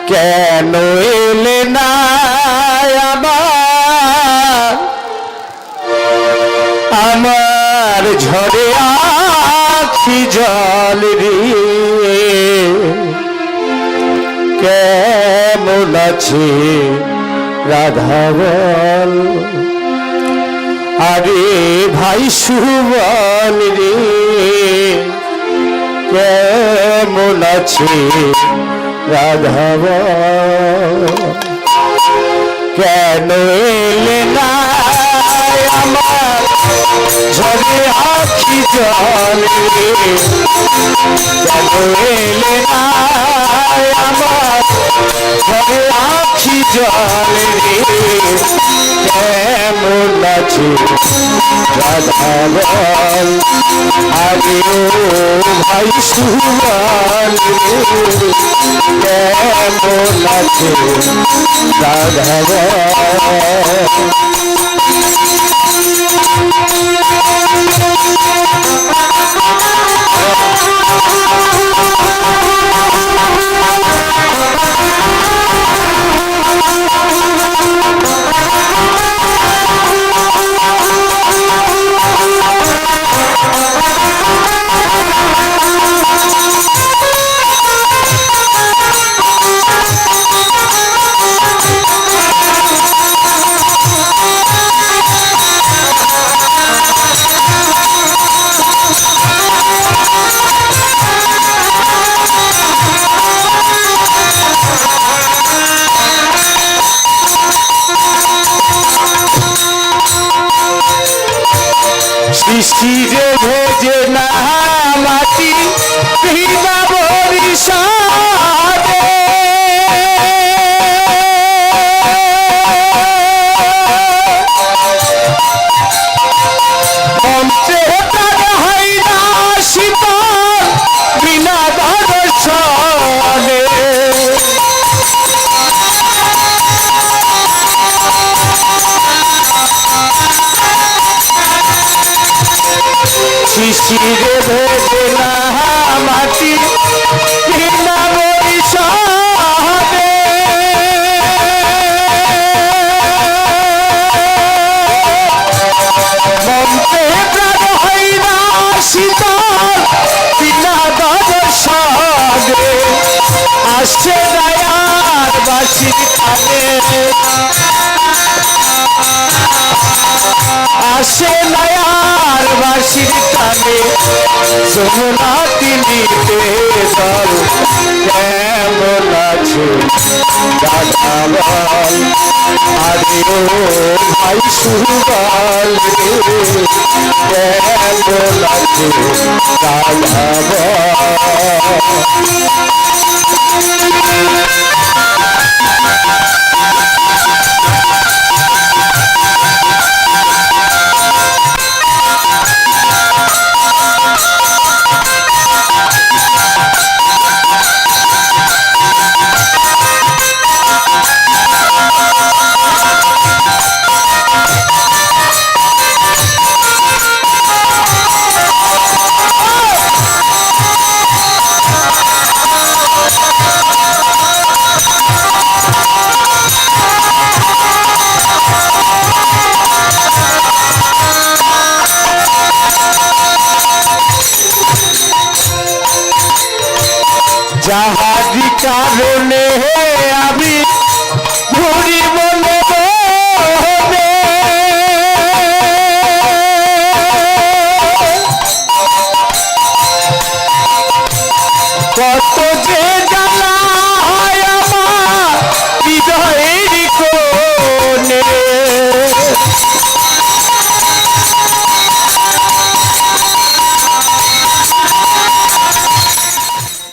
কেন এলে না আমার ঝরে আখি জল রে কেমন আছে রাধা বল আরে ভাই সুবল রে কেমন আছে রাধা বল কেন এলে না আমার ঝরে আখি জল রে কেন এলে না আমার ঝরে আখি জল রে কেমন আছে রাধা বল আরে ও ভাই সুবল রে কেমন আছে রাধা বল শিশিরে ভেজে না মাটি ভিনা বরিশালে মঞ্চে তার হয় না শীতল বিনা দর্শনে শিশিরে ভেজে না মাটি ভিনা বরিশালে মন্ত্রে প্রাণ হয় না শীতল বিনা দর্শনে আসে দয়ার বাসির খানে আসে নয়ার বাসির টানে যমুনা তিনিতে দল কেমন আছে রাধা বল আরে ও ভাই সুবল রে কেমন আছে রাধা বল যাহারি কারণে আমি ঘুরি বলে